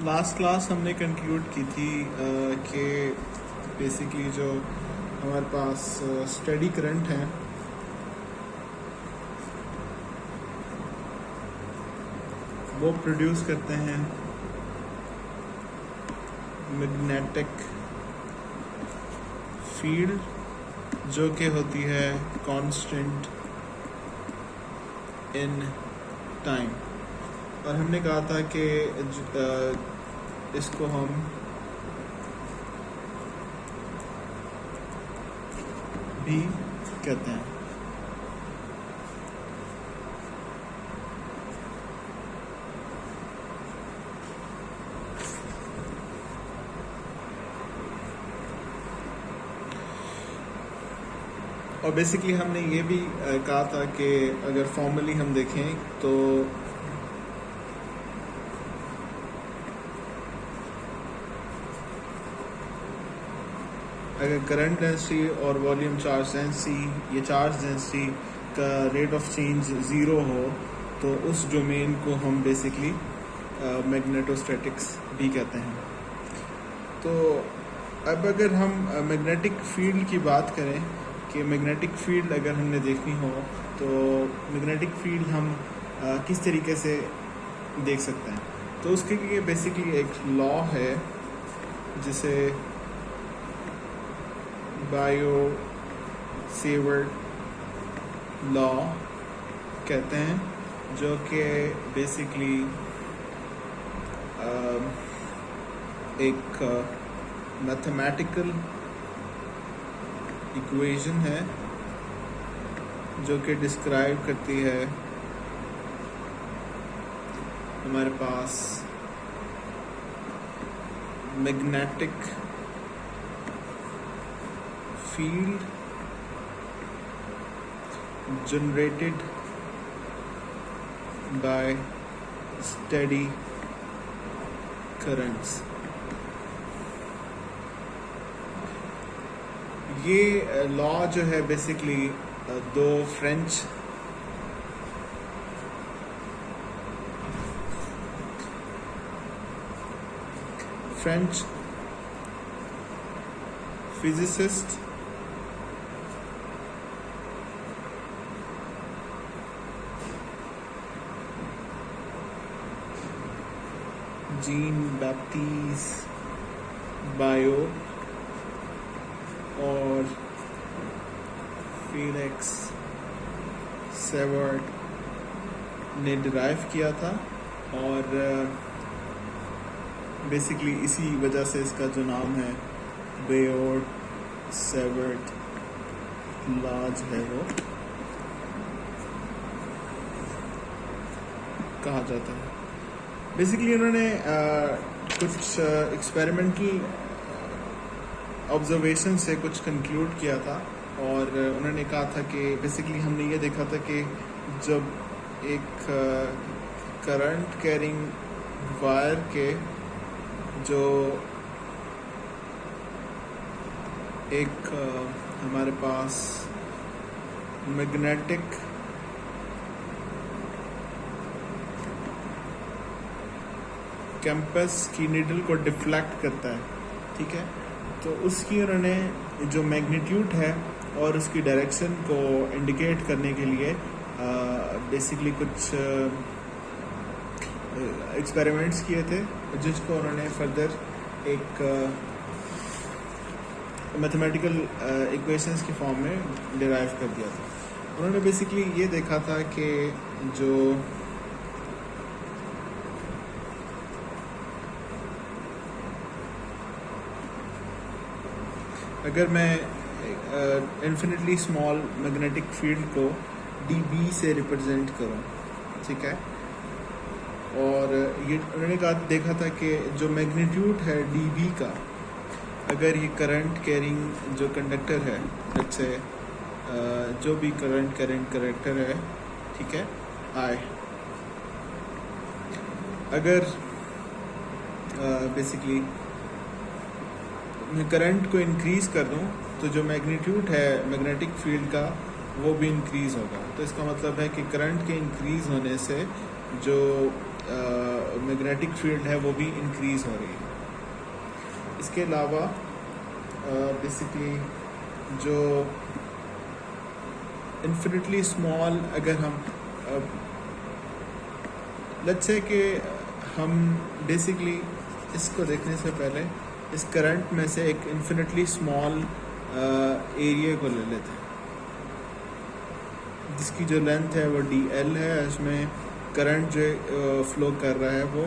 Last class हमने conclude की थी कि बेसिकली जो हमारे पास स्टेडी करंट है वो प्रोड्यूस करते हैं मैग्नेटिक फील्ड जो कि होती है कांस्टेंट इन टाइम। और हमने कहा था कि इसको हम भी कहते हैं। और बेसिकली हमने ये भी कहा था कि अगर फॉर्मली हम देखें तो अगर करंट डेंसिटी और वॉल्यूम चार्ज डेंसिटी, ये चार्ज डेंसिटी का रेट ऑफ चेंज ज़ीरो हो तो उस डोमेन को हम बेसिकली मैग्नेटोस्टैटिक्स भी कहते हैं। तो अब अगर हम मैग्नेटिक फील्ड की बात करें कि मैग्नेटिक फील्ड अगर हमने देखनी हो तो मैग्नेटिक फील्ड हम किस तरीके से देख सकते हैं, तो उसके लिए बेसिकली एक लॉ है जिसे बायो सेवर्ट लॉ कहते हैं, जो कि बेसिकली एक मैथमेटिकल इक्वेशन है जो कि डिस्क्राइब करती है हमारे पास magnetic field generated by steady currents। ये लॉ जो है बेसिकली दो French physicist Jean Baptiste Biot और फीलिक्स सेवर्ट ने डिराइव किया था, और बेसिकली इसी वजह से इसका जो नाम है बेयोट सेवर्ट लॉज है वो कहा जाता है। बेसिकली उन्होंने कुछ एक्सपेरिमेंटल ऑब्जर्वेशन से कुछ कंक्लूड किया था, और उन्होंने कहा था कि बेसिकली हमने ये देखा था कि जब एक करंट कैरिंग वायर के जो एक हमारे पास मैग्नेटिक कैंपस की नीडल को डिफ्लेक्ट करता है, ठीक है, तो उसकी उन्होंने जो मैग्नीट्यूड है और उसकी डायरेक्शन को इंडिकेट करने के लिए बेसिकली कुछ एक्सपेरिमेंट्स किए थे, जिसको उन्होंने फर्दर एक मैथमेटिकल इक्वेशंस की फॉर्म में डिराइव कर दिया था। उन्होंने बेसिकली ये देखा था कि जो अगर मैं इन्फिनिटली स्मॉल मैग्नेटिक फील्ड को dB से रिप्रेजेंट करूं, ठीक है, और ये उन्होंने देखा था कि जो मैग्नीट्यूड है dB का, अगर ये करंट कैरिंग जो कंडक्टर है, जैसे जो भी करंट कैरिंग कंडक्टर है, ठीक है, I अगर बेसिकली मैं करंट को इंक्रीज़ कर दूं तो जो मैग्नीट्यूड है मैग्नेटिक फील्ड का वो भी इंक्रीज़ होगा। तो इसका मतलब है कि करंट के इंक्रीज़ होने से जो मैग्नेटिक फील्ड है वो भी इंक्रीज़ हो रही है। इसके अलावा बेसिकली जो इन्फिनिटली स्मॉल, अगर हम लेट्स से कि हम बेसिकली इसको देखने से पहले इस करंट में से एक इन्फिनिटली स्मॉल एरिया को ले लेते हैं जिसकी जो लेंथ है वो DL है। इसमें करंट जो फ्लो कर रहा है वो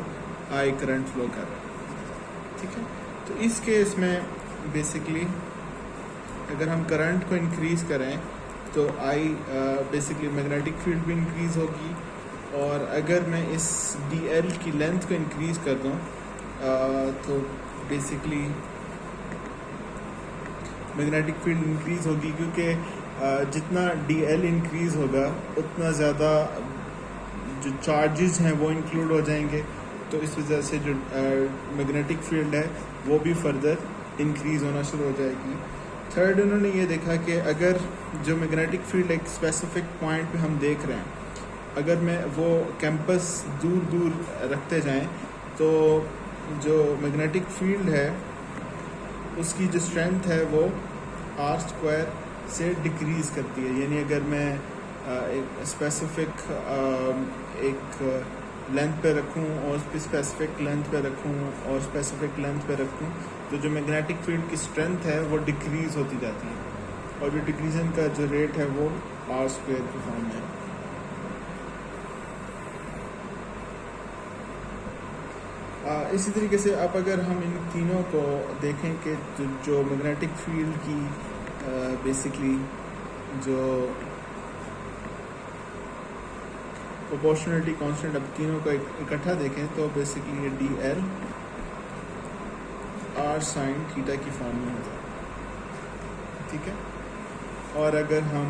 I करंट फ्लो कर रहा है, ठीक है। तो इस केस में बेसिकली अगर हम करंट को इंक्रीज़ करें तो I बेसिकली मैग्नेटिक फील्ड भी इंक्रीज़ होगी, और अगर मैं इस DL की लेंथ को इंक्रीज़ कर दूं तो बेसिकली मैग्नेटिक फील्ड इंक्रीज़ होगी, क्योंकि जितना DL इंक्रीज़ होगा उतना ज़्यादा जो चार्जेस हैं वो इंक्लूड हो जाएंगे। तो इस वजह से जो मैग्नेटिक फील्ड है वो भी फर्दर इंक्रीज़ होना शुरू हो जाएगी। थर्ड, उन्होंने ये देखा कि अगर जो मैग्नेटिक फील्ड एक स्पेसिफिक पॉइंट पे हम देख रहे हैं, अगर मैं वो कैंपस दूर दूर रखते जाएं तो जो मैग्नेटिक फील्ड है उसकी जो स्ट्रेंथ है वो R² से डिक्रीज़ करती है। यानी अगर मैं एक स्पेसिफिक एक लेंथ पे रखूं और उस पर स्पेसिफिक लेंथ पे रखूं और स्पेसिफिक लेंथ पे रखूं तो जो मैग्नेटिक फील्ड की स्ट्रेंथ है वो डिक्रीज़ होती जाती है, और जो डिक्रीजन का जो रेट है वो R² के फॉर्म में है। इसी तरीके से अब अगर हम इन तीनों को देखें कि जो मैग्नेटिक फील्ड की बेसिकली जो प्रोपोर्शनलिटी कांस्टेंट, अब तीनों को इकट्ठा देखें तो बेसिकली ये DL R sin थीटा की फॉर्म में होता है, ठीक है। और अगर हम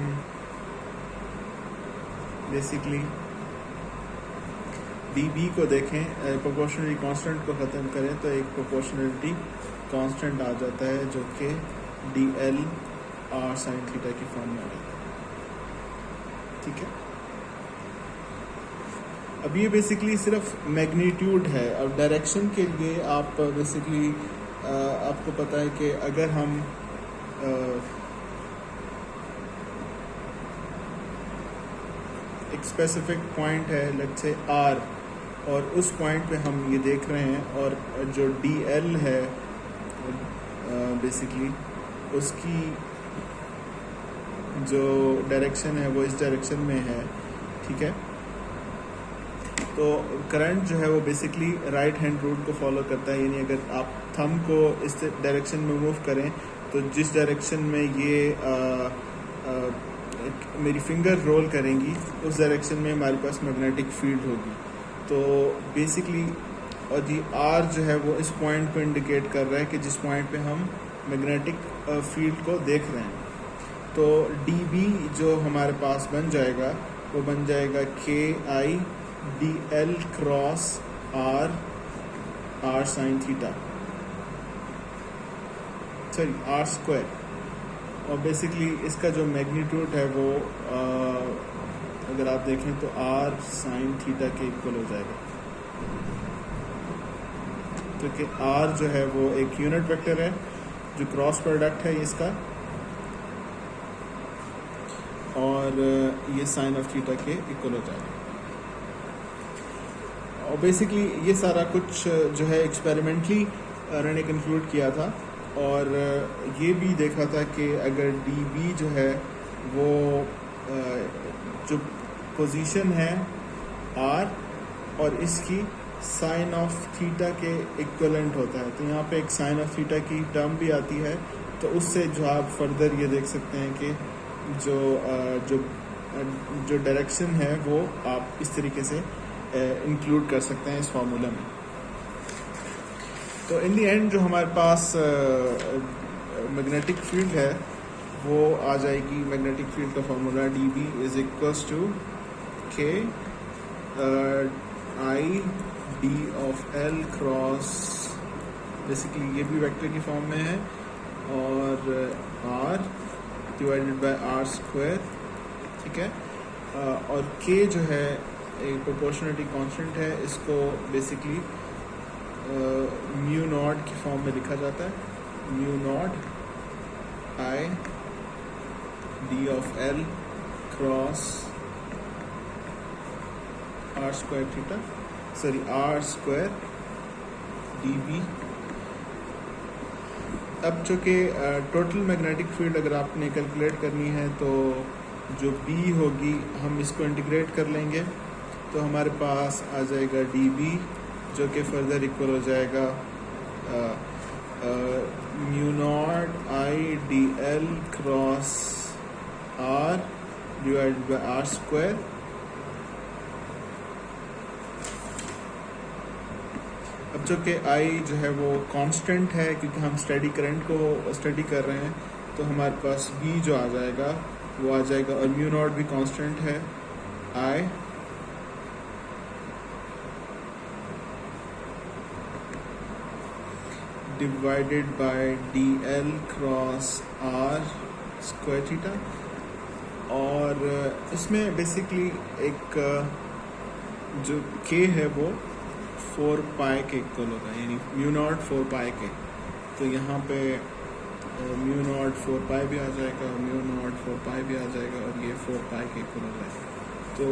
बेसिकली dB को देखें, प्रोपोर्शनलिटी कांस्टेंट को ख़त्म करें तो एक प्रोपोर्शनलिटी कांस्टेंट आ जाता है जो कि DL R sin थीटा की फॉर्म में आ जाता है, ठीक है। अब ये बेसिकली सिर्फ मैग्नीट्यूड है। अब डायरेक्शन के लिए आप बेसिकली आपको पता है कि अगर हम एक स्पेसिफिक पॉइंट है लेट्स से R, और उस पॉइंट पे हम ये देख रहे हैं, और जो DL है बेसिकली उसकी जो डायरेक्शन है वो इस डायरेक्शन में है, ठीक है। तो करंट जो है वो बेसिकली राइट हैंड रूल को फॉलो करता है। यानी अगर आप थंब को इस डायरेक्शन में मूव करें तो जिस डायरेक्शन में ये मेरी फिंगर रोल करेंगी उस डायरेक्शन में हमारे पास मैग्नेटिक फील्ड होगी। तो बेसिकली और ये R जो है वो इस पॉइंट को इंडिकेट कर रहा है कि जिस पॉइंट पे हम मैग्नेटिक फील्ड को देख रहे हैं। तो dB जो हमारे पास बन जाएगा वो बन जाएगा KI DL cross R sin theta, sorry R², और बेसिकली इसका जो मैग्नीट्यूड है वो अगर आप देखें तो R sin थीटा के इक्वल हो जाएगा, क्योंकि R जो है वो एक यूनिट वेक्टर है जो क्रॉस प्रोडक्ट है इसका, और ये साइन ऑफ थीटा के इक्वल हो जाएगा। और बेसिकली ये सारा कुछ जो है एक्सपेरिमेंटली मैंने कंक्लूड किया था, और ये भी देखा था कि अगर dB जो है वो जो पोजीशन है R और इसकी साइन ऑफ थीटा के इक्वलेंट होता है। तो यहाँ पे एक साइन ऑफ थीटा की टर्म भी आती है, तो उससे जो आप फर्दर ये देख सकते हैं कि जो डायरेक्शन है वो आप इस तरीके से इंक्लूड कर सकते हैं इस फार्मूला में। तो इन दी एंड जो हमारे पास मैग्नेटिक फील्ड है वो आ जाएगी, मैग्नेटिक फील्ड का formula dB is equals to K I D of L cross, basically ये भी वेक्टर की फॉर्म में है, और R डिवाइडेड बाय R², ठीक है। और K जो है एक प्रोपोर्शनलिटी कांस्टेंट है, इसको बेसिकली म्यू नॉट की फॉर्म में लिखा जाता है, mu naught I D of L cross are square theta, sorry R square D B. अब चूँकि टोटल मैग्नेटिक फील्ड अगर आपने कैलकुलेट करनी है तो जो बी होगी हम इसको इंटीग्रेट कर लेंगे, तो हमारे पास आ जाएगा डी बी, जो कि फर्दर इक्वल हो जाएगा mu naught I D L cross R divided by are square. अब जो कि आई जो है वो कांस्टेंट है, क्योंकि हम स्टेडी करंट को स्टडी कर रहे हैं, तो हमारे पास बी जो आ जाएगा वो आ जाएगा, और म्यू नॉट भी कांस्टेंट है, I divided by D L cross are square theta. और इसमें बेसिकली एक जो के है वो 4 पाई के इक्वल होगा, यानी म्यू नॉट 4 पाई के। तो यहाँ पे म्यू नॉट 4 पाई भी आ जाएगा, म्यू नॉट 4 पाई भी आ जाएगा, और ये 4 पाई के इक्वल हो जाएगा। तो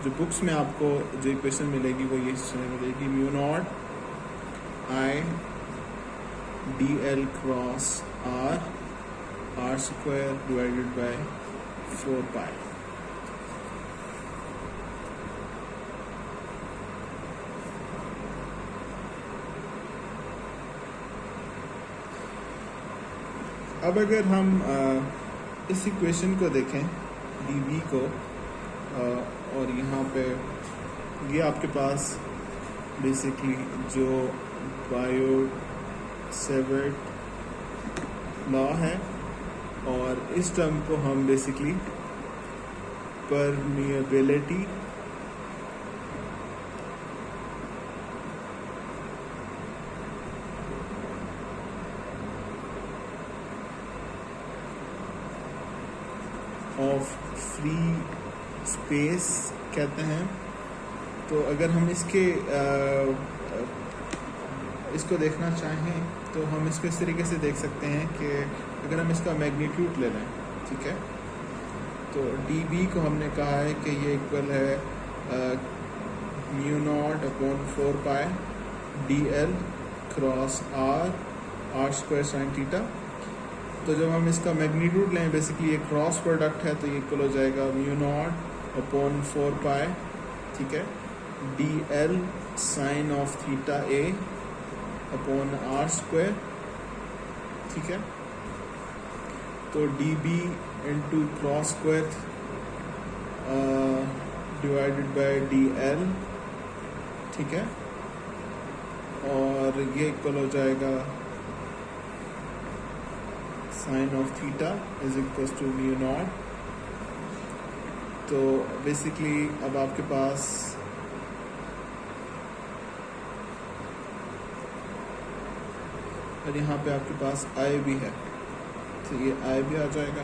जो बुक्स में आपको जो इक्वेशन मिलेगी वो ये मिलेगी, mu naught I D L cross are square divided by 4 pi. अब अगर हम इस इक्वेशन को देखें dv को, और यहाँ पे ये आपके पास बेसिकली जो बायो-सेवर्ट लॉ है, और इस टर्म को हम basically permeability of free space कहते हैं। तो अगर हम इसको देखना चाहें तो हम इसको इस तरीके से देख सकते हैं कि अगर हम इसका मैग्नीट्यूड ले लें, ठीक है, तो dB को हमने कहा है कि ये इक्वल है mu naught upon 4 pi D L cross are square sine theta. तो जब हम इसका मैग्नीट्यूड लें, बेसिकली ये क्रॉस प्रोडक्ट है, तो ये इक्वल हो जाएगा म्यू नॉट अपॉन 4 पाई, ठीक है, D L sine of theta A upon R square, ठीक है। तो D B into cross square divided by D L, ठीक है, और ये इक्वल हो जाएगा sine of theta is equal to mu naught. तो बेसिकली अब आपके पास और यहाँ पे आपके पास आई भी है, तो ये आई भी आ जाएगा।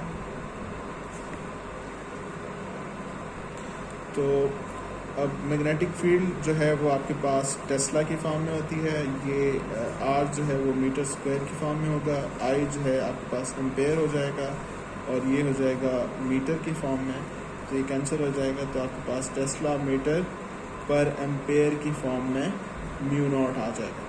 तो अब मैग्नेटिक फील्ड जो है वो आपके पास टेस्ला की फॉर्म में होती है, ये आर जो है वो मीटर स्क्वायर की फॉर्म में होगा, आई जो है आपके पास एम्पेयर हो जाएगा, और ये हो जाएगा मीटर की फॉर्म में, तो ये कैंसिल हो जाएगा। तो आपके पास टेस्ला मीटर पर एम्पेयर की फॉर्म में म्यू नॉट आ जाएगा।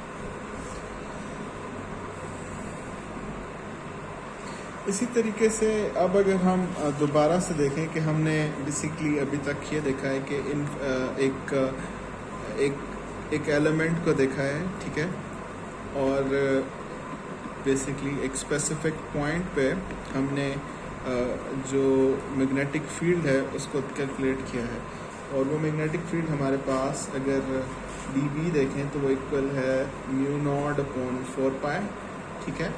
इसी तरीके से अब अगर हम दोबारा से देखें कि हमने बेसिकली अभी तक ये देखा है कि इन एक एलिमेंट को देखा है, ठीक है, और बेसिकली एक स्पेसिफिक पॉइंट पे हमने जो मैग्नेटिक फील्ड है उसको कैलकुलेट किया है, और वो मैग्नेटिक फील्ड हमारे पास अगर dB देखें तो वो इक्वल है म्यू नॉट अपॉन 4 पाई, ठीक है,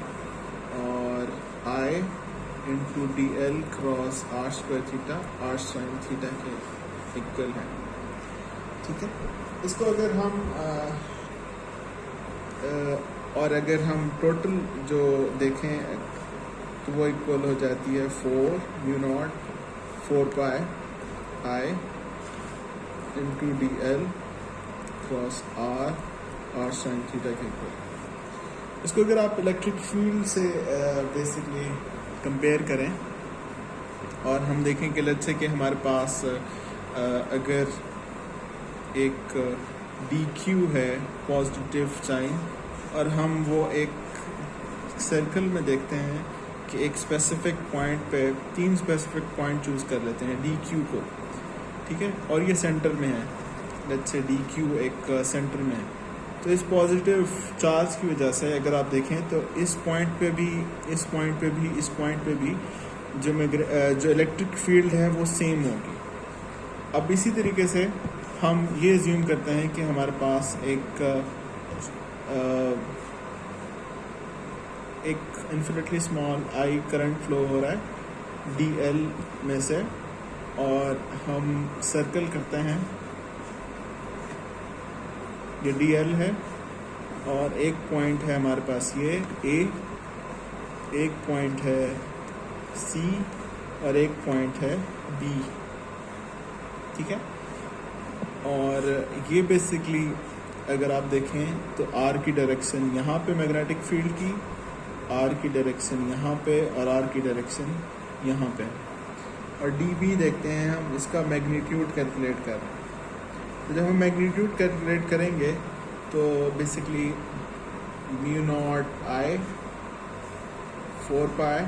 और I into D L cross are square theta R sine theta के इक्वल है, ठीक है। इसको अगर हम और अगर हम टोटल जो देखें तो वो इक्वल हो जाती है 4 mu naught 4 pi I into D L cross r sine theta के इक्वल। इसको अगर आप इलेक्ट्रिक फील्ड से बेसिकली कंपेयर करें और हम देखें कि लेट्स से कि हमारे पास अगर एक डी क्यू है पॉजिटिव साइन और हम वो एक सर्कल में देखते हैं कि एक स्पेसिफिक पॉइंट पे 3 स्पेसिफिक पॉइंट चूज़ कर लेते हैं डी क्यू को, ठीक है, और ये सेंटर में है, लेट्स से डी क्यू एक सेंटर में है। तो इस पॉजिटिव चार्ज की वजह से अगर आप देखें तो इस पॉइंट पे भी, इस पॉइंट पे भी, इस पॉइंट पे भी जो इलेक्ट्रिक फील्ड है वो सेम होगी। अब इसी तरीके से हम ये अज्यूम करते हैं कि हमारे पास एक infinitely small I current flow हो रहा है डी एल में से, और हम सर्कल करते हैं, ये डी एल है और एक पॉइंट है हमारे पास ये ए, एक पॉइंट है सी और एक पॉइंट है बी, ठीक है। और ये बेसिकली अगर आप देखें तो आर की डायरेक्शन यहाँ पे मैग्नेटिक फील्ड की, आर की डायरेक्शन यहाँ पे और आर की डायरेक्शन यहाँ पे, और डी बी देखते हैं हम, इसका मैग्नीट्यूड कैलकुलेट कर रहे हैं। तो जब हम मैग्नीट्यूड कैलकुलेट करेंगे तो basically mu naught I 4 pi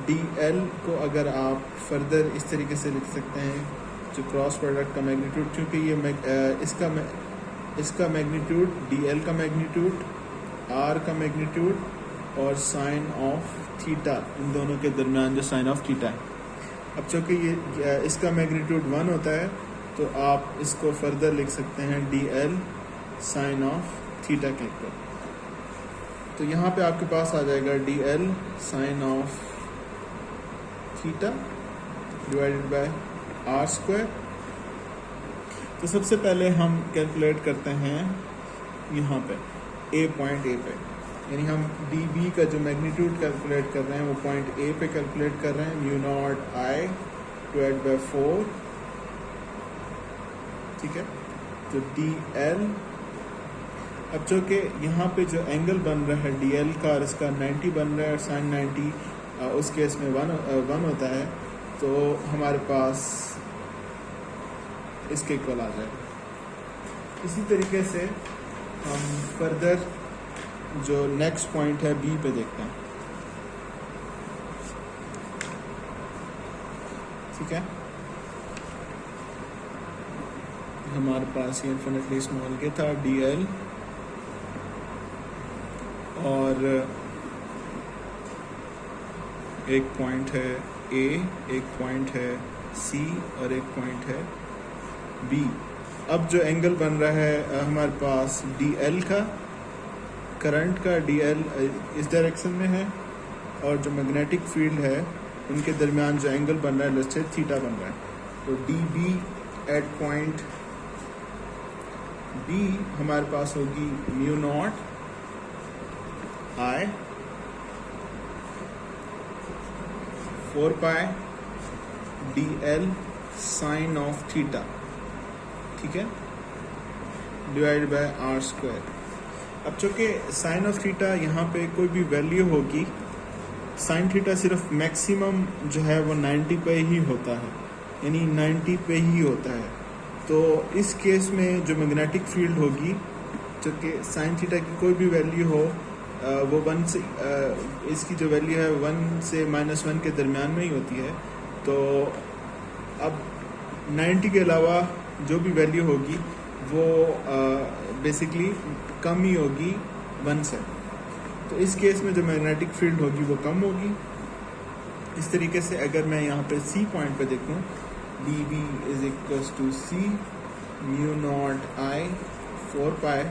D L को अगर आप फर्दर इस तरीके से लिख सकते हैं, जो क्रॉस प्रोडक्ट का मैग्नीट्यूड, क्योंकि ये इसका मैग्नीट्यूड डी एल का मैग्नीट्यूड, आर का मैग्नीट्यूड और साइन ऑफ थीटा, इन दोनों के दरमियान जो साइन ऑफ थीटा है। अब चूँकि ये इसका मैग्नीट्यूड 1 होता है तो आप इसको फर्दर लिख सकते हैं d L sine of theta के इक्वल। तो यहाँ पे आपके पास आ जाएगा d L sine of theta divided by are square. तो सबसे पहले हम कैलकुलेट करते हैं यहाँ पे ए पॉइंट ए पे, यानी हम डी बी का जो मैग्नीट्यूड कैलकुलेट कर रहे हैं वो पॉइंट ए पे कैलकुलेट कर रहे हैं, mu naught I divide by 4, ठीक है। तो डी एल, अब जो कि यहाँ पे जो एंगल बन रहा है डी एल का और इसका 90 बन रहा है और साइन 90 उस केस में 1 होता है, तो हमारे पास इसके इक्वल आ जाएगा। इसी तरीके से हम फर्दर जो नेक्स्ट पॉइंट है बी पे देखते हैं, ठीक है। हमारे पास ये इन्फिनिटली स्मॉल के था डी एल, और एक पॉइंट है ए, एक पॉइंट है सी और एक पॉइंट है बी। अब जो एंगल बन रहा है हमारे पास डी एल का, करंट का डी एल इस डायरेक्शन में है, और जो मैग्नेटिक फील्ड है उनके दरमियान जो एंगल बन रहा है लेट्स से थीटा बन रहा है। तो D b at point b हमारे पास होगी mu naught I 4 pi D L sine of theta, ठीक है, डिवाइड बाय आर स्क्वायर। अब चूँकि साइन ऑफ थीटा यहाँ पे कोई भी वैल्यू होगी, साइन थीटा सिर्फ मैक्सिमम जो है वो 90 पे ही होता है, यानी 90 पे ही होता है। तो इस केस में जो मैग्नेटिक फील्ड होगी, चूँकि साइन थीटा की कोई भी वैल्यू हो, वो 1 से इसकी जो वैल्यू है 1 से -1 के दरमियान में ही होती है। तो अब 90 के अलावा जो भी वैल्यू होगी वो बेसिकली कम ही होगी 1 से। तो इस केस में जो मैग्नेटिक फील्ड होगी वो कम होगी। इस तरीके से अगर मैं यहाँ पे सी पॉइंट पे देखूँ, d b is equals to c mu naught I 4 pi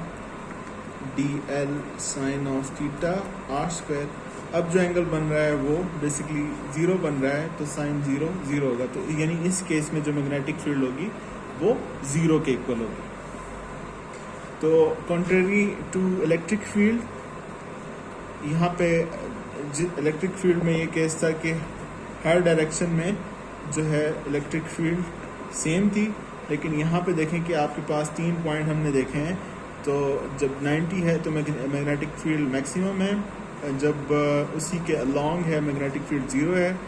D L sine of theta r square. अब जो एंगल बन रहा है वो बेसिकली 0 बन रहा है, तो साइन 0 होगा। तो यानी इस केस में जो मैग्नेटिक फील्ड होगी वो 0 के इक्वल होगी। तो कॉन्ट्रेरी टू इलेक्ट्रिक फील्ड, यहाँ पे इलेक्ट्रिक फील्ड में ये केस था कि हर डायरेक्शन में जो है इलेक्ट्रिक फील्ड सेम थी, लेकिन यहाँ पे देखें कि आपके पास 3 पॉइंट हमने देखे हैं। तो जब 90 है तो मैग्नेटिक फील्ड मैक्सिमम है, जब उसी के अलॉन्ग है मैग्नेटिक फील्ड 0 है,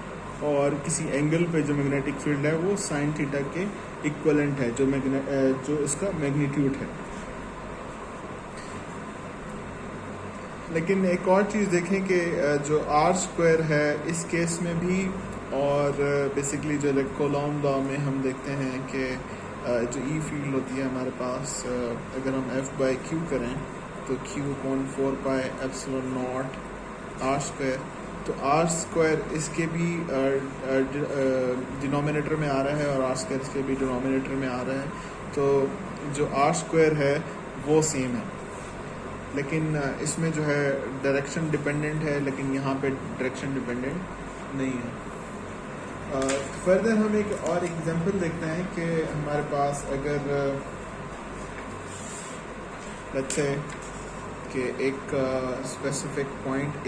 और किसी एंगल पे जो मैग्नेटिक फील्ड है वो साइन थीटा के इक्वलेंट है, जो इसका मैग्नीट्यूड है। लेकिन एक और चीज़ देखें कि जो आर स्क्वायर है इस केस में भी, और बेसिकली जो कौलॉम लॉ में हम देखते हैं कि जो ई फील्ड होती है हमारे पास, अगर हम एफ बाई क्यू करें तो Q/4πε0 आर स्क्वायर, तो आर स्क्वायर इसके भी डिनोमिनेटर में आ रहा है और आर स्क्वायर इसके भी डिनोमिनेटर में आ रहा है। तो जो आर स्क्वायर है वो सेम है, लेकिन इसमें जो है डायरेक्शन डिपेंडेंट है, लेकिन यहाँ पे डायरेक्शन डिपेंडेंट नहीं है। फर्दर हम एक और एग्जांपल देखते हैं कि हमारे पास अगर लेट्स से कि एक स्पेसिफिक पॉइंट,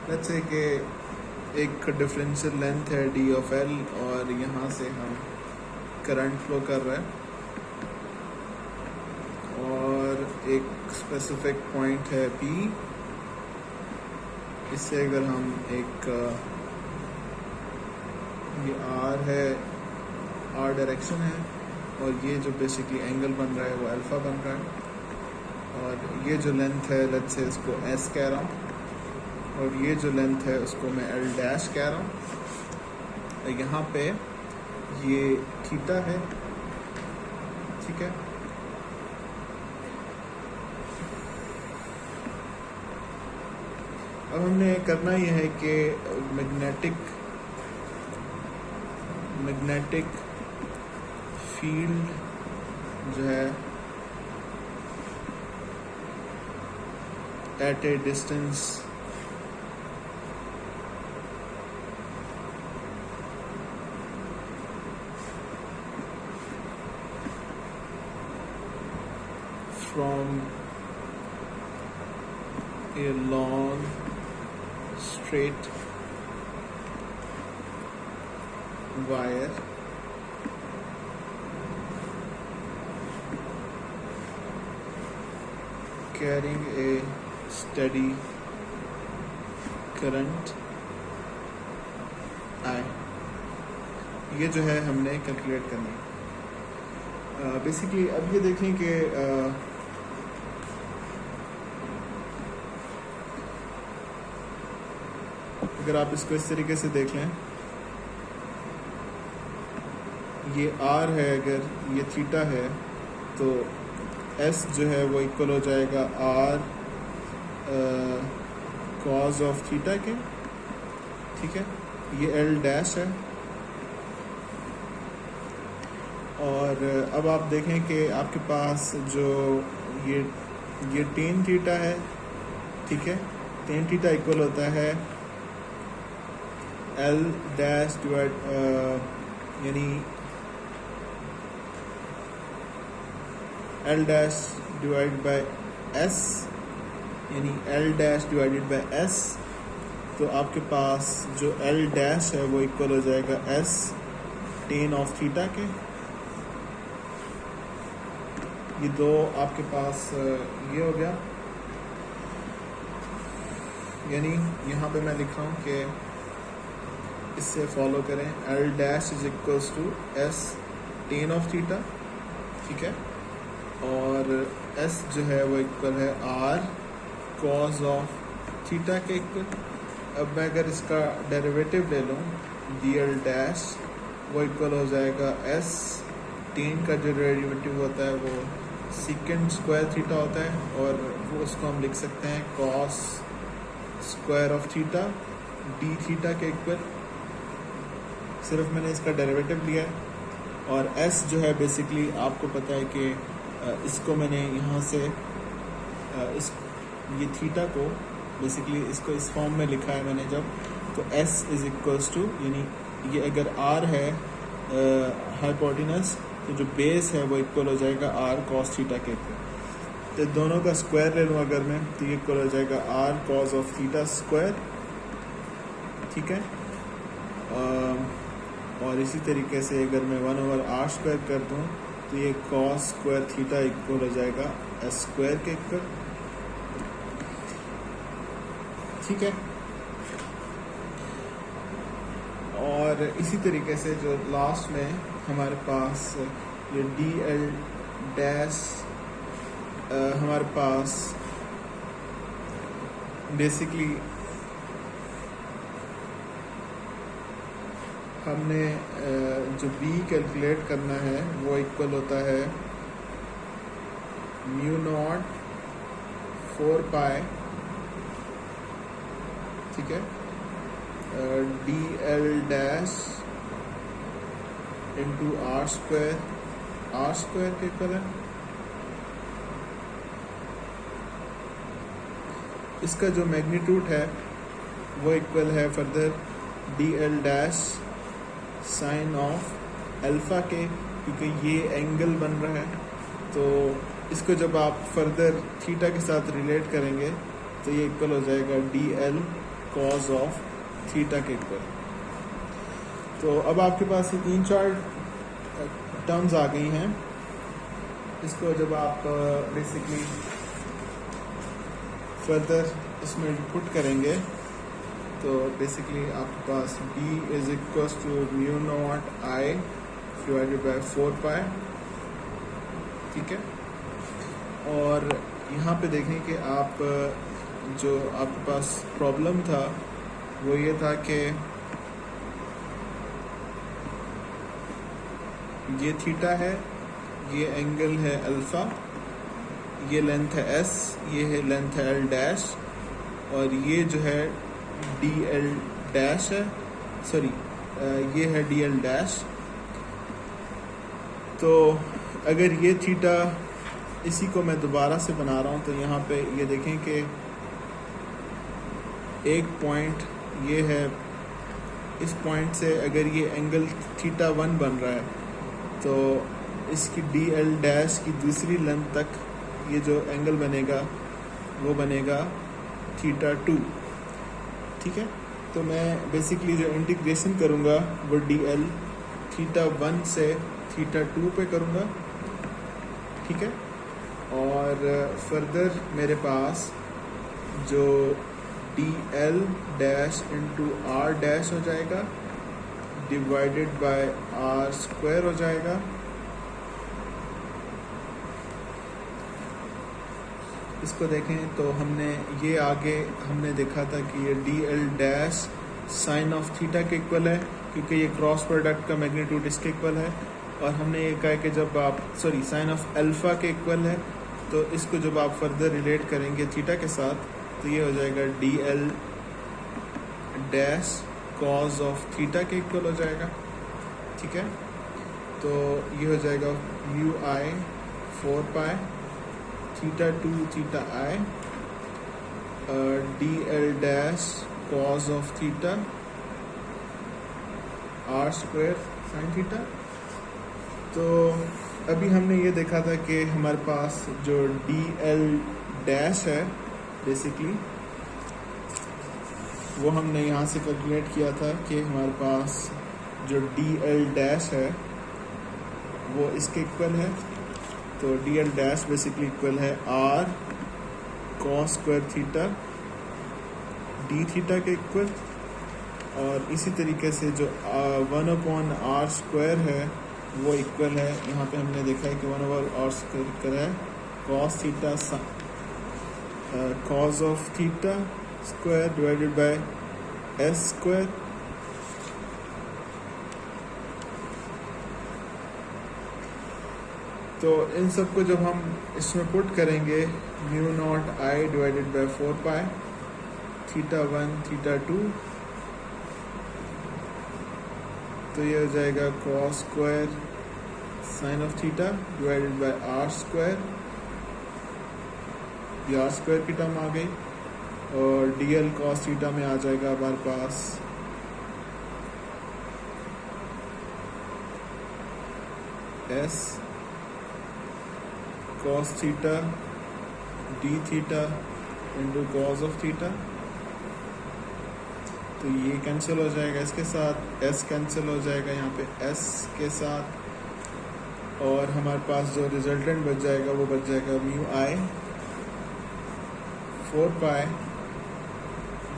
लेट्स से कि एक डिफरेंशियल लेंथ है d ऑफ l, और यहाँ से हम करंट फ्लो कर रहा है, और एक स्पेसिफिक पॉइंट है p। इससे अगर हम एक ये r है, r डायरेक्शन है, और ये जो बेसिकली एंगल बन रहा है वो अल्फा बन रहा है, और ये जो लेंथ है लेट्स से इसको s कह रहा हूँ, और ये जो लेंथ है उसको मैं l डैश कह रहा हूँ। यहाँ पे ये थीटा है, ठीक है। अब हमने करना ये है कि मैग्नेटिक फील्ड जो है at a distance from a long straight wire carrying a steady current I। ये जो है हमने कैलकुलेट करना है। बेसिकली अब ये देखें कि अगर आप इसको इस तरीके से देख लें, ये r है, अगर ये थीटा है तो s जो है वो इक्वल हो जाएगा r कॉज ऑफ थीटा के, ठीक है। ये l डैश है, और अब आप देखें कि आपके पास जो ये टेन थीटा है, ठीक है। टेन थीटा इक्वल होता है L डैश डिवाइड यानी L dash divide by S, यानी L dash divided by S। तो आपके पास जो L डैश है वो इक्वल हो जाएगा S टेन ऑफ थीटा के। ये दो आपके पास ये हो गया, यानी यहाँ पे मैं लिख रहा हूँ कि इससे फॉलो करें, L dash is equals to S tan of theta, ठीक है, और S जो है वो इक्वल है R कॉज ऑफ थीटा के इक्वल। अब मैं अगर इसका डेरिवेटिव ले लूँ dl डैश, वो इक्वल हो जाएगा S टेन का जो डेरिवेटिव होता है वो सेकेंड स्क्वायर थीटा होता है, और वो उसको हम लिख सकते हैं cos square of theta D theta के इक्वल। सिर्फ मैंने इसका डेरिवेटिव लिया है, और s जो है बेसिकली आपको पता है कि इसको मैंने यहाँ से ये थीटा को बेसिकली इसको इस फॉर्म में लिखा है मैंने जब, तो s इज इक्वल्स टू, यानी ये अगर r है हाइपोटेनस, तो जो बेस है वो इक्वल हो जाएगा r cos थीटा के इक्वल। तो दोनों का स्क्वायर ले लूँ अगर मैं, तो ये इक्वल हो जाएगा r cos of theta square, ठीक है। और इसी तरीके से अगर मैं 1/r² कर दूँ तो ये cos स्क्वायर थीटा इक्वल हो जाएगा s² के इक्वल। ठीक है, और इसी तरीके से जो लास्ट में हमारे पास ये dl डैश हमारे पास बेसिकली हमने जो b कैलकुलेट करना है वो इक्वल होता है म्यू नॉट 4 पाई, ठीक है, dl डैश इंटू r² के इक्वल है। इसका जो मैग्नीट्यूड है वो इक्वल है further dl dash sign of alpha के, क्योंकि ये एंगल बन रहा है। तो इसको जब आप फर्दर थीटा के साथ रिलेट करेंगे तो ये इक्वल हो जाएगा dl कॉज ऑफ थीटा के इक्वल। तो अब आपके पास ये 3-4 टर्म्स आ गई हैं। इसको जब आप बेसिकली फर्दर इसमें पुट करेंगे तो बेसिकली आपके पास b is equal to mu naught I divided by 4 pi, ठीक है। और यहाँ पे देखें कि आप जो आपके पास प्रॉब्लम था वो ये था कि ये थीटा है, ये एंगल है अल्फ़ा, ये लेंथ है s, ये है लेंथ है l डैश, और ये जो है dl डैश है, सॉरी ये है dl डैश। तो अगर ये थीटा, इसी को मैं दोबारा से बना रहा हूँ, तो यहाँ पे ये देखें कि एक पॉइंट ये है, इस पॉइंट से अगर ये एंगल थीटा 1 बन रहा है तो इसकी dl डैश की दूसरी लेंथ तक ये जो एंगल बनेगा वो बनेगा थीटा 2, ठीक है। तो मैं बेसिकली जो इंटीग्रेशन करूँगा वो dl थीटा 1 से थीटा 2 पे करूँगा, ठीक है। और फर्दर मेरे पास जो dl dash into r dash हो जाएगा डिवाइडेड बाय r² हो जाएगा। इसको देखें तो हमने ये आगे हमने देखा था कि ये dl dash sign of theta के इक्वल है, क्योंकि ये क्रॉस प्रोडक्ट का मैग्नीट्यूड इसके इक्वल है। और हमने ये कहा कि जब आप साइन ऑफ अल्फ़ा के इक्वल है, तो इसको जब आप फर्दर रिलेट करेंगे थीटा के साथ तो ये हो जाएगा dl dash cause of theta के इक्वल हो जाएगा, ठीक है। तो ये हो जाएगा mu I 4 pi theta 2 theta I dl dash cause of theta r² sign theta. तो अभी हमने ये देखा था कि हमारे पास जो dl डैश है बेसिकली वो हमने यहाँ से कैलकुलेट किया था कि हमारे पास जो dl डैश है वो इसके इक्वल है। तो dl डैश बेसिकली इक्वल है r cos square theta d theta के इक्वल। और इसी तरीके से जो 1/r² है वो इक्वल है, यहाँ पे हमने देखा है कि 1/r² इक्वल है cos theta cos of theta square divided bye s²। तो इन सब को जब हम इसमें पुट करेंगे mu naught I divided by 4 pi theta 1 theta 2, तो ये हो जाएगा cos square sine of theta divided bye r²। ये r² की टर्म आ गई, और dl cos थीटा में आ जाएगा हमारे पास s cos theta d theta into cos of theta. तो ये कैंसिल हो जाएगा इसके साथ, s कैंसिल हो जाएगा यहाँ पे s के साथ, और हमारे पास जो रिजल्टेंट बच जाएगा वो बच जाएगा mu I 4 pi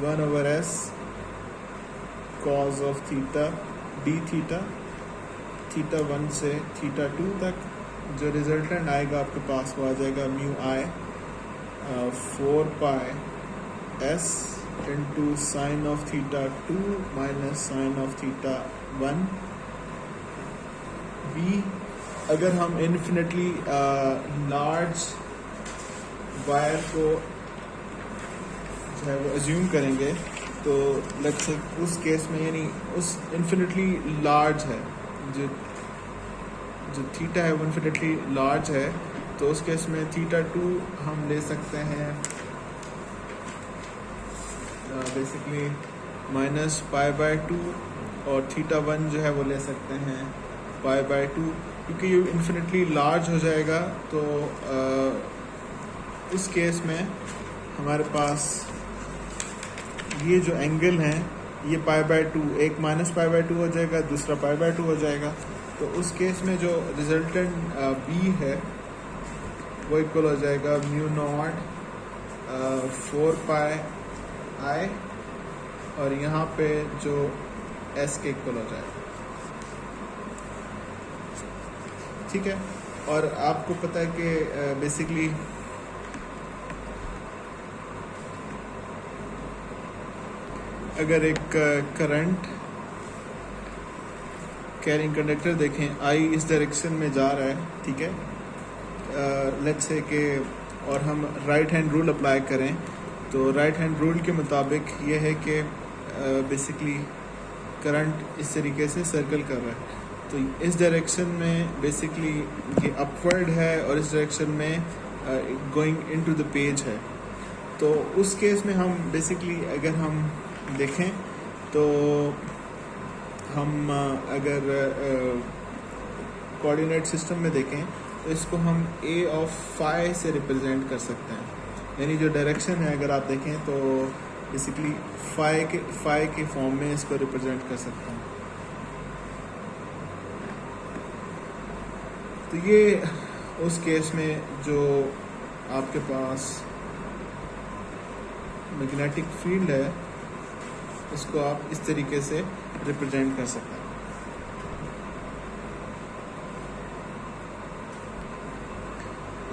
1/s cos of theta D theta, theta 1 से थीटा 2 तक। जो रिजल्टेंट आएगा आपके पास वो आ जाएगा mu I 4 pi s into sine of theta 2 minus sine of theta 1 v। अगर हम इन्फिनिटली लार्ज वायर को जो है वो अज्यूम करेंगे तो लेट्स से उस केस में, यानी उस इन्फिनिटली लार्ज है, जो जो थीटा है वो इन्फिनिटली लार्ज है, तो उस केस में थीटा 2 हम ले सकते हैं बेसिकली माइनस पाई बाय 2, और थीटा 1 जो है वो ले सकते हैं पाई बाय 2, क्योंकि ये इन्फिनिटली लार्ज हो जाएगा। तो इस केस में हमारे पास ये जो एंगल हैं ये पाई बाय 2, एक माइनस पाई बाय 2 हो जाएगा, दूसरा पाई बाय 2 हो जाएगा। तो उस केस में जो रिजल्टेंट b है वो इक्वल हो जाएगा म्यू नॉट 4 पाई आई, और यहाँ पे जो s के इक्वल हो जाएगा। ठीक है, और आपको पता है कि बेसिकली अगर एक करंट कैरिंग कंडक्टर देखें, I इस डायरेक्शन में जा रहा है, ठीक है, लेट्स से कि, और हम राइट हैंड रूल अप्लाई करें, तो राइट हैंड रूल के मुताबिक ये है कि बेसिकली करंट इस तरीके से सर्कल कर रहा है। तो इस डायरेक्शन में बेसिकली ये अपवर्ड है और इस डायरेक्शन में गोइंग इनटू द पेज है। तो उस केस में हम बेसिकली अगर हम देखें तो हम अगर कोऑर्डिनेट सिस्टम में देखें तो इसको हम a ऑफ फाई से रिप्रेजेंट कर सकते हैं, यानी जो डायरेक्शन है अगर आप देखें तो बेसिकली फाई के फॉर्म में इसको रिप्रेजेंट कर सकते हैं। तो ये उस केस में जो आपके पास मैग्नेटिक फील्ड है उसको आप इस तरीके से रिप्रेजेंट कर सकते हैं।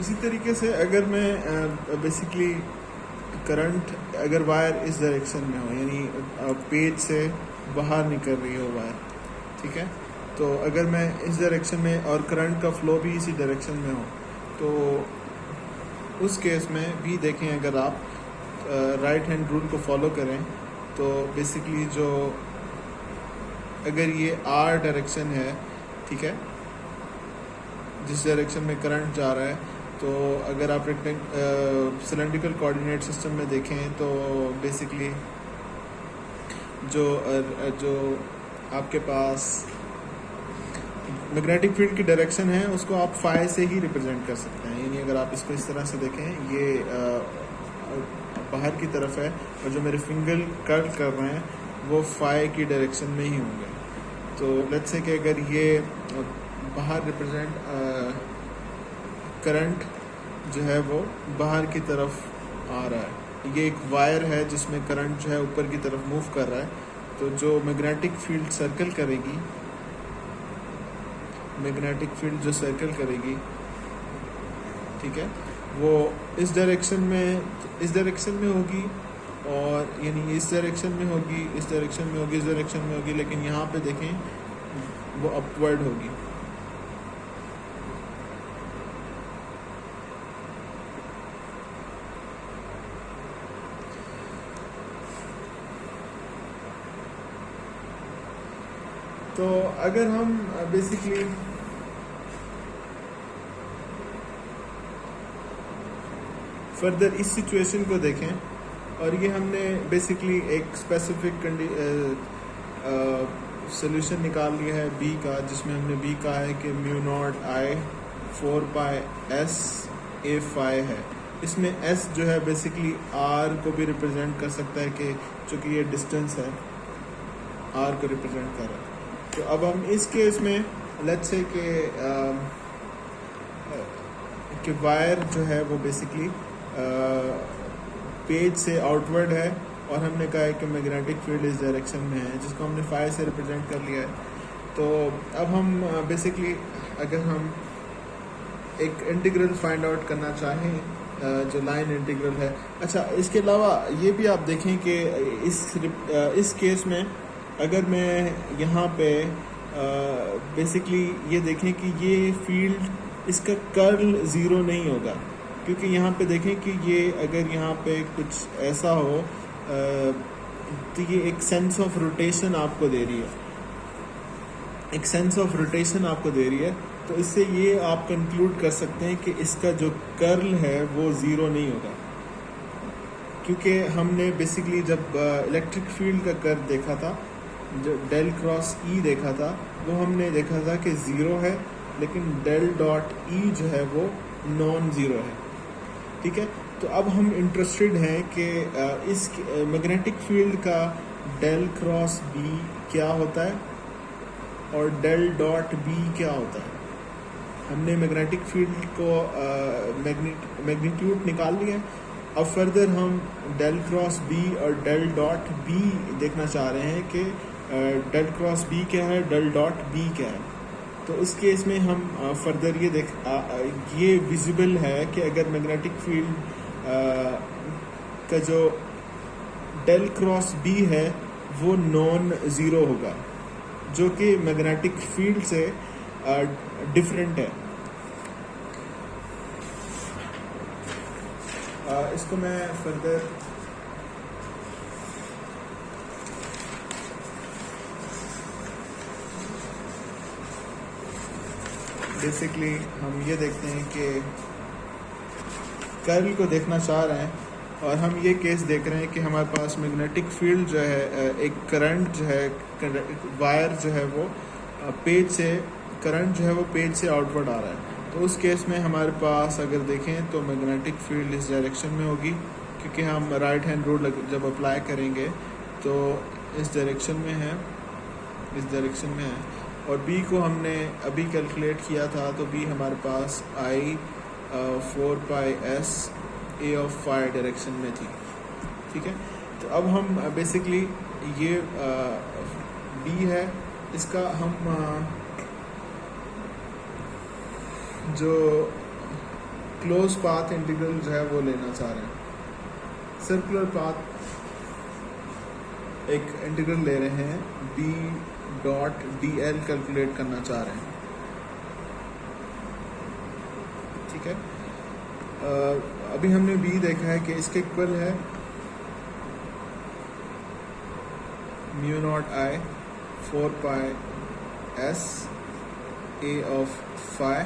इसी तरीके से अगर मैं बेसिकली करंट, अगर वायर इस डायरेक्शन में हो, यानी पेज से बाहर निकल रही हो वायर, ठीक है, तो अगर मैं इस डायरेक्शन में और करंट का फ्लो भी इसी डायरेक्शन में हो, तो उस केस में भी देखें, अगर आप राइट हैंड रूल को फॉलो करें तो बेसिकली जो अगर ये आर डायरेक्शन है, ठीक है, जिस डायरेक्शन में करंट जा रहा है, तो अगर आप सिलेंड्रिकल कोऑर्डिनेट सिस्टम में देखें तो बेसिकली जो आपके पास मैग्नेटिक फील्ड की डायरेक्शन है उसको आप फाई से ही रिप्रेजेंट कर सकते हैं। यानी अगर आप इसको इस तरह से देखें, ये बाहर की तरफ है और जो मेरे फिंगर कर्ल कर रहे हैं वो फाई की डायरेक्शन में ही होंगे। तो लेट्स से कि अगर ये बाहर रिप्रेजेंट करंट जो है वो बाहर की तरफ आ रहा है, ये एक वायर है जिसमें करंट जो है ऊपर की तरफ मूव कर रहा है, तो जो मैग्नेटिक फील्ड सर्कल करेगी, मैग्नेटिक फील्ड जो सर्कल करेगी, ठीक है, वो इस डायरेक्शन में होगी, और यानी इस डायरेक्शन में होगी, इस डायरेक्शन में होगी, इस डायरेक्शन में होगी, लेकिन यहाँ पे देखें वो अपवर्ड होगी। तो अगर हम बेसिकली फर्दर इस सिचुएशन को देखें, और ये हमने बेसिकली एक स्पेसिफिक सोल्यूशन निकाल लिया है b का, जिसमें हमने b कहा है कि mu naught I 4 pi s a phi है। इसमें s जो है बेसिकली r को भी रिप्रेजेंट कर सकता है कि चूँकि ये डिस्टेंस है, आर को रिप्रेजेंट कर रहा है। तो अब हम इस केस में लेट्स से कि वायर जो है वो बेसिकली पेज से आउटवर्ड है और हमने कहा है कि मैग्नेटिक फील्ड इस डायरेक्शन में है, जिसको हमने फाई से रिप्रेजेंट कर लिया है। तो अब हम बेसिकली अगर हम एक इंटीग्रल फाइंड आउट करना चाहें जो लाइन इंटीग्रल है, अच्छा इसके अलावा ये भी आप देखें कि इस केस में अगर मैं यहाँ पे बेसिकली ये देखें कि ये फील्ड इसका कर्ल ज़ीरो नहीं होगा, क्योंकि यहाँ पे देखें कि ये अगर यहाँ पे कुछ ऐसा हो तो ये एक सेंस ऑफ रोटेशन आपको दे रही है, एक सेंस ऑफ रोटेशन आपको दे रही है। तो इससे ये आप कंक्लूड कर सकते हैं कि इसका जो कर्ल है वो ज़ीरो नहीं होगा, क्योंकि हमने बेसिकली जब इलेक्ट्रिक फील्ड का कर्ल देखा था, जो डेल क्रॉस ई देखा था, वो हमने देखा था कि ज़ीरो है, लेकिन डेल डॉट ई जो है वो नॉन ज़ीरो है। ठीक है, तो अब हम इंटरेस्टेड हैं कि इस मैग्नेटिक फील्ड का डेल क्रॉस बी क्या होता है और डेल डॉट बी क्या होता है। हमने मैग्नेटिक फील्ड को मैग्नीट्यूड निकाल लिया है। अब फर्दर हम डेल क्रॉस बी और डेल डॉट बी देखना चाह रहे हैं कि डेल क्रॉस बी क्या है, डेल डॉट बी क्या है। तो इस केस में हम फर्दर ये विजिबल है कि अगर मैग्नेटिक फील्ड का जो डेल क्रॉस बी है वो नॉन ज़ीरो होगा, जो कि मैग्नेटिक फील्ड से डिफरेंट है। इसको मैं फर्दर बेसिकली हम ये देखते हैं कि कर्ल को देखना चाह रहे हैं और हम ये केस देख रहे हैं कि हमारे पास मैग्नेटिक फील्ड जो है, एक करंट जो है, वायर जो है वो पेज से, करंट जो है वो पेज से आउटवर्ड आ रहा है। तो उस केस में हमारे पास अगर देखें तो मैग्नेटिक फील्ड इस डायरेक्शन में होगी, क्योंकि हम राइट हैंड रूल जब अप्लाई करेंगे तो इस डायरेक्शन में है, इस डायरेक्शन में है। और बी को हमने अभी कैलकुलेट किया था, तो बी हमारे पास I 4 pi S A of phi direction में थी। ठीक है, तो अब हम बेसिकली ये बी है, इसका हम जो क्लोज पाथ इंटीग्रल जो है वो लेना चाह रहे हैं। सर्कुलर पाथ एक इंटीग्रल ले रहे हैं, b dot D l calculate करना चाह रहे हैं। ठीक है, अभी हमने बी देखा है कि इसके इक्वल है mu naught I 4 pi S A of phi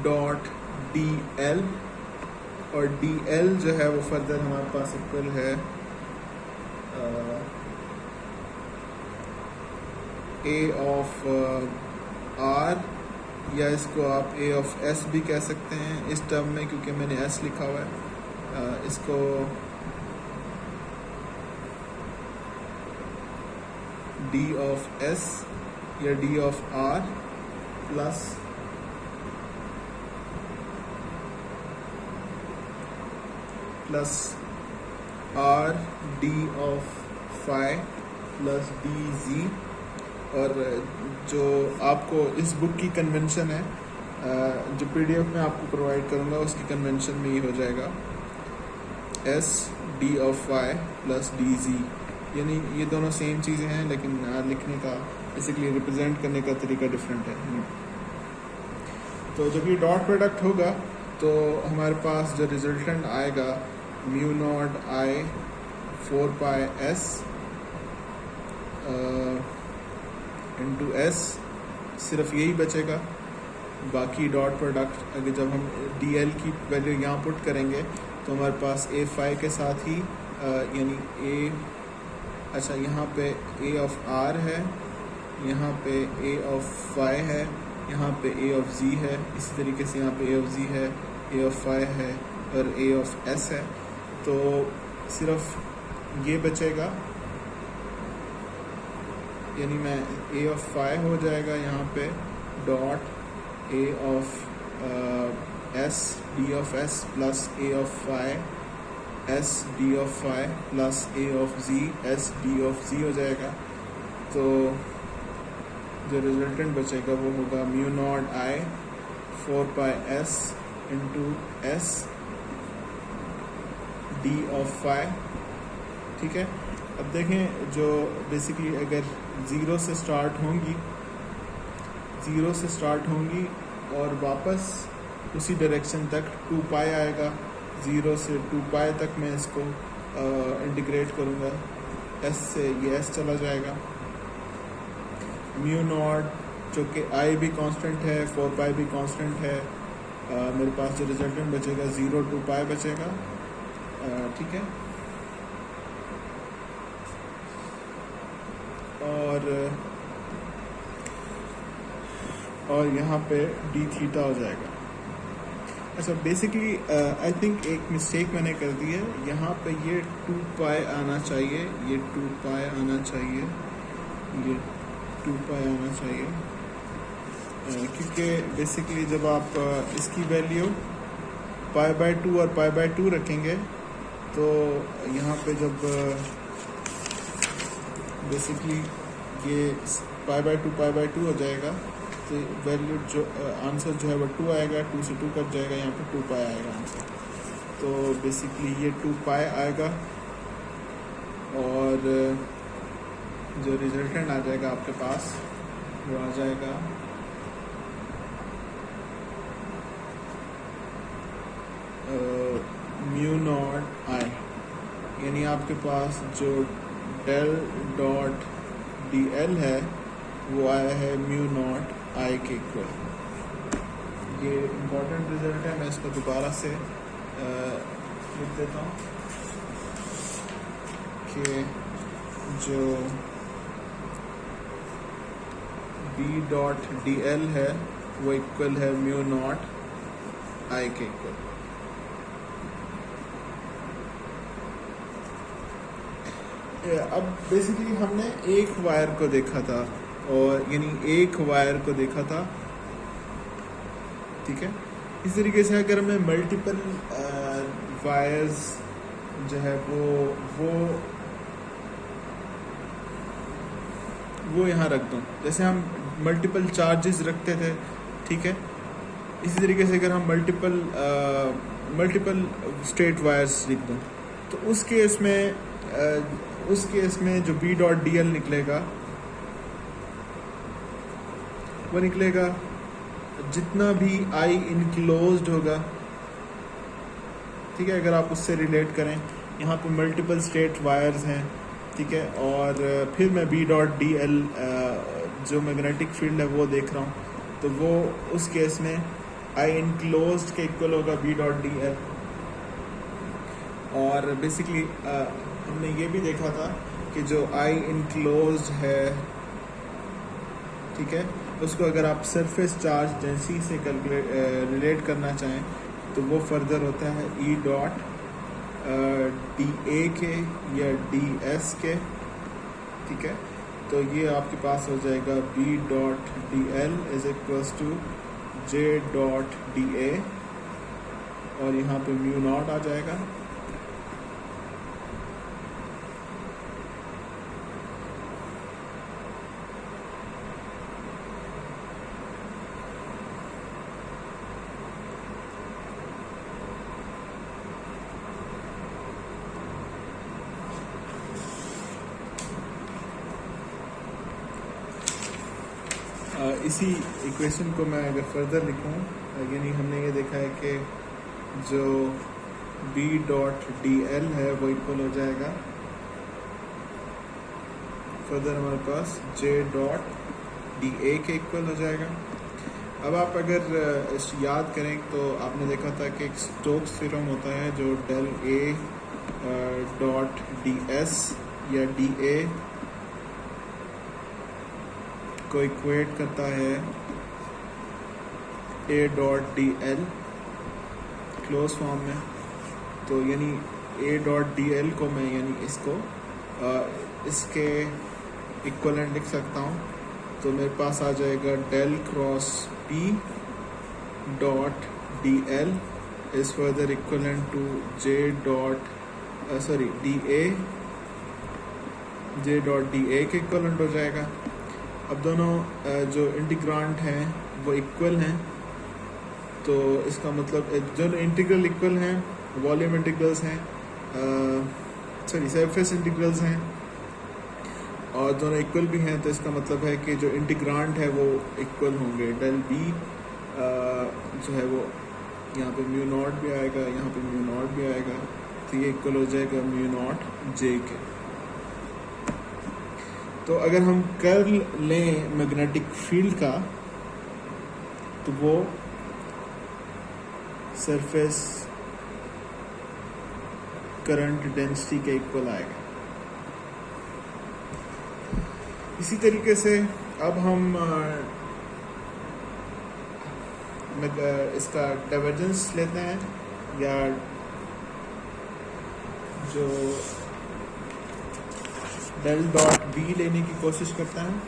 dot D l, और डी एल जो है वो फर्दर हमारे पास इक्वल है ए ऑफ आर, या इसको आप ए ऑफ एस भी कह सकते हैं इस टर्म में, क्योंकि मैंने एस लिखा हुआ है। इसको डी ऑफ एस या d of r plus r d of phi plus d z. और जो आपको इस बुक की कन्वेंशन है, जो पीडीएफ में आपको प्रोवाइड करूँगा, उसकी कन्वेंशन में ही हो जाएगा s D of phi plus d z. यानी ये दोनों सेम चीज़ें हैं, लेकिन लिखने का बेसिकली रिप्रेजेंट करने का तरीका डिफरेंट है। तो जब ये डॉट प्रोडक्ट होगा तो हमारे पास जो रिजल्टेंट आएगा mu naught I 4 pi S into S, सिर्फ यही बचेगा। बाकी डॉट प्रोडक्ट अगर जब हम डी एल की वैल्यू यहाँ पुट करेंगे तो हमारे पास ए फाई के साथ ही यानी ए, अच्छा यहाँ पे ए ऑफ आर है, यहाँ पे ए ऑफ फाई है, यहाँ पे ए ऑफ जी है, इसी तरीके से यहाँ पे ए ऑफ जी है, ए ऑफ फाई है और ए ऑफ एस है। तो सिर्फ ये बचेगा, यानी मैं ए ऑफ फाई हो जाएगा यहाँ पे dot A of S D of S plus A of phi S D of phi plus A of Z S D of Z हो जाएगा। तो जो रिजल्टेंट बचेगा वो होगा mu naught I 4 pi S into S D of phi. ठीक है, अब देखें जो बेसिकली अगर ज़ीरो से स्टार्ट होंगी और वापस उसी डायरेक्शन तक 2 पाई आएगा, 0 से 2 पाई तक मैं इसको इंटीग्रेट करूँगा, एस से ये एस चला जाएगा। म्यू नॉट जो कि आई भी कांस्टेंट है, 4 पाई भी कांस्टेंट है, मेरे पास जो रिजल्टेंट बचेगा 0 2 पाई बचेगा। ठीक है, और यहाँ पे डी थीटा हो जाएगा। अच्छा, बेसिकली आई थिंक एक मिस्टेक मैंने कर दी है, यहाँ पे ये 2 पाई आना चाहिए, ये 2 पाई आना चाहिए, ये 2 पाई आना चाहिए, क्योंकि बेसिकली जब आप इसकी वैल्यू पाई बाय 2 और पाई बाय 2 रखेंगे तो यहाँ पे जब बेसिकली ये पाई बाय 2 हो जाएगा तो वैल्यू जो आंसर जो है वो 2 आएगा, 2 से 2 कट जाएगा, यहाँ पे 2 पाई आएगा आंसर। तो बेसिकली ये 2 पाई आएगा और जो रिजल्टेंट आ जाएगा आपके पास वो आ जाएगा म्यू नॉट आई, यानी आपके पास जो डेल डॉट डी एल है वो आया है म्यू नॉट आई के इक्वल। ये इम्पोर्टेंट रिजल्ट है, मैं इसको दोबारा से लिख देता हूँ कि जो बी डॉट डी एल है वो इक्वल है म्यू नॉट आई के इक्वल। अब बेसिकली हमने एक वायर को देखा था, और यानी एक वायर को देखा था, ठीक है। इस तरीके से अगर मैं मल्टीपल वायर्स जो है वो यहाँ रख दूँ, जैसे हम मल्टीपल चार्जेस रखते थे, ठीक है। इसी तरीके से अगर हम मल्टीपल स्ट्रेट वायर्स लिख दूँ तो उस केस में जो बी डॉट डी एल निकलेगा वो निकलेगा जितना भी आई इनक्लोज्ड होगा, ठीक है। अगर आप उससे रिलेट करें, यहाँ पे मल्टीपल स्ट्रेट वायर्स हैं, ठीक है, और फिर मैं बी डॉट डी एल जो मैग्नेटिक फील्ड है वो देख रहा हूँ, तो वो उस केस में आई इनक्लोज्ड के इक्वल होगा बी डॉट डी एल। और बेसिकली हमने ये भी देखा था कि जो आई इनक्लोज्ड है, ठीक है, उसको अगर आप सरफेस चार्ज डेंसिटी से रिलेट करना चाहें तो वो फर्दर होता है ई डॉट डी ए के या डी एस के, ठीक है। तो ये आपके पास हो जाएगा b dot D L is equals to j dot d a, और यहाँ पे म्यू नॉट आ जाएगा। इसी इक्वेशन को मैं अगर फर्दर लिखूँ, यानी हमने ये देखा है कि जो B डॉट डी एल है वो इक्वल हो जाएगा फर्दर हमारे पास J डॉट डी ए के इक्वल हो जाएगा। अब आप अगर याद करें तो आपने देखा था कि एक स्टोक्स थ्योरम होता है जो del a dot d s या डी ए को इक्वेट करता है a dot D l close form में, तो यानी ए डॉट डी एल को मैं यानी इसको इसके इक्वलेंट लिख सकता हूँ। तो मेरे पास आ जाएगा del cross p dot D L is further equivalent to j dot d a, j dot d a के इक्वलेंट हो जाएगा। अब दोनों जो इंटीग्रांट हैं वो इक्वल हैं, तो इसका मतलब जो इंटीग्रल इक्वल हैं, वॉल्यूम इंटीग्रल्स हैं, सरफेस इंटीग्रल्स हैं, और दोनों इक्वल भी हैं, तो इसका मतलब है कि जो इंटीग्रांट है वो इक्वल होंगे। डेल बी जो है वो यहाँ पे म्यू नॉट भी आएगा, यहाँ पे म्यू नॉट भी आएगा, तो ये इक्वल हो जाएगा म्यू नॉट जे के। तो अगर हम कर्ल लें मैग्नेटिक फील्ड का तो वो सरफेस करंट डेंसिटी के इक्वल आएगा। इसी तरीके से अब हम इसका डाइवर्जेंस लेते हैं, या जो डेल डॉट बी लेने की कोशिश करते हैं।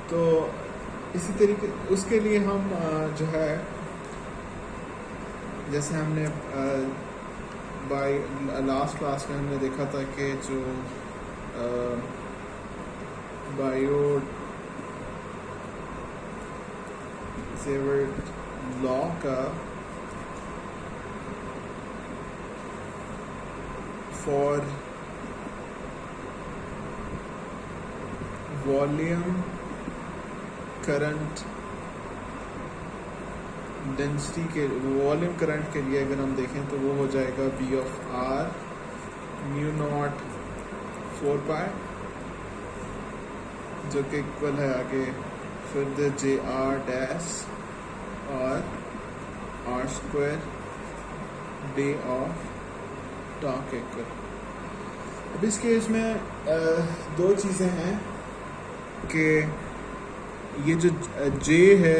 तो इसी तरीके उसके लिए हम जो है, जैसे हमने बाय लास्ट क्लास में हमने देखा था कि जो बायो सेवर्ट लॉ का फॉर वॉल्यूम करंट डेंसिटी के, वॉल्यूम करंट के लिए अगर हम देखें तो वो हो जाएगा V of R mu naught 4 pi, जो कि इक्वल है आगे फिर द जे आर डैश और r square d of tau equal. अब इस केस में दो चीज़ें हैं कि ये जो J है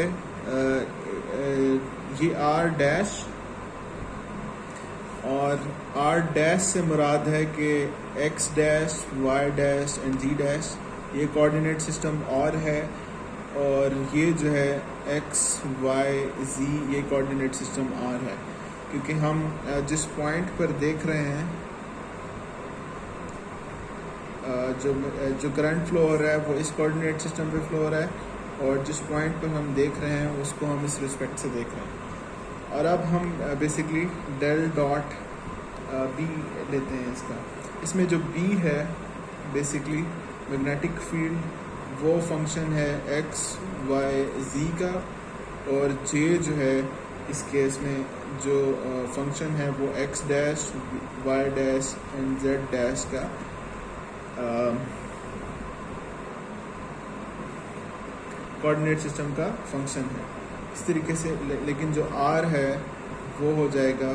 ये R डैश, और R डैश से मुराद है कि X dash, Y dash and Z dash, ये कोऑर्डिनेट सिस्टम और है, और ये जो है X, Y, Z ये कोऑर्डिनेट सिस्टम R है, क्योंकि हम जिस पॉइंट पर देख रहे हैं जो करंट फ्लो हो रहा है वो इस कोऑर्डिनेट सिस्टम पे फ्लो हो रहा है, और जिस पॉइंट पर हम देख रहे हैं उसको हम इस रिस्पेक्ट से देख रहे हैं। और अब हम बेसिकली डेल डॉट बी लेते हैं इसका। इसमें जो बी है बेसिकली मैग्नेटिक फील्ड वो फंक्शन है एक्स वाई जी का, और जे जो है इस केस में जो फंक्शन है वो x dash, y dash and z dash का कोऑर्डिनेट सिस्टम का फंक्शन है। इस तरीके से लेकिन जो R है वो हो जाएगा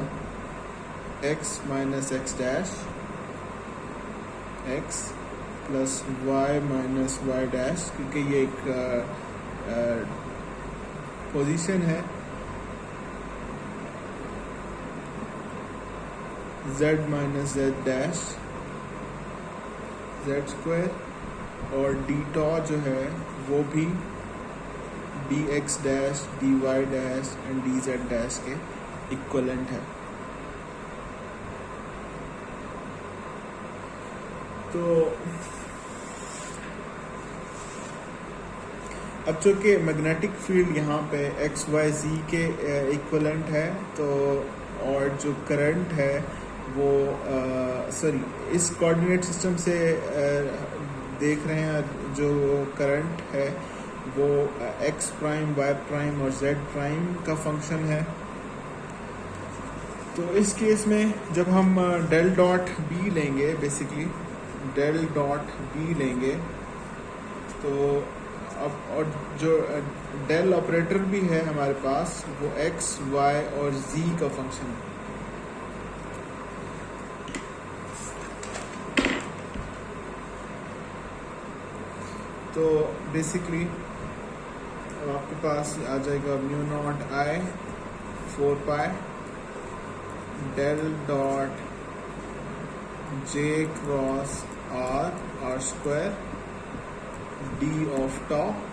x minus x dash x plus y minus y dash, क्योंकि ये एक पोजीशन है, z minus z dash z square, और डी टॉ जो है वो भी d x dash, d y dash and d z dash के इक्वलेंट है। तो अब चूँकि मैग्नेटिक फील्ड यहाँ पे एक्स वाई जी के इक्वलेंट है, तो और जो करंट है वो इस कोऑर्डिनेट सिस्टम से देख रहे हैं, जो करंट है वो एक्स प्राइम, वाई प्राइम और जेड प्राइम का फंक्शन है। तो इस केस में जब हम डेल डॉट बी लेंगे, बेसिकली डेल डॉट बी लेंगे, तो अब और जो डेल ऑपरेटर भी है हमारे पास वो एक्स, वाई और जी का फंक्शन है। तो बेसिकली अब आपके पास आ जाएगा mu naught I 4 pi del dot J cross are square D of top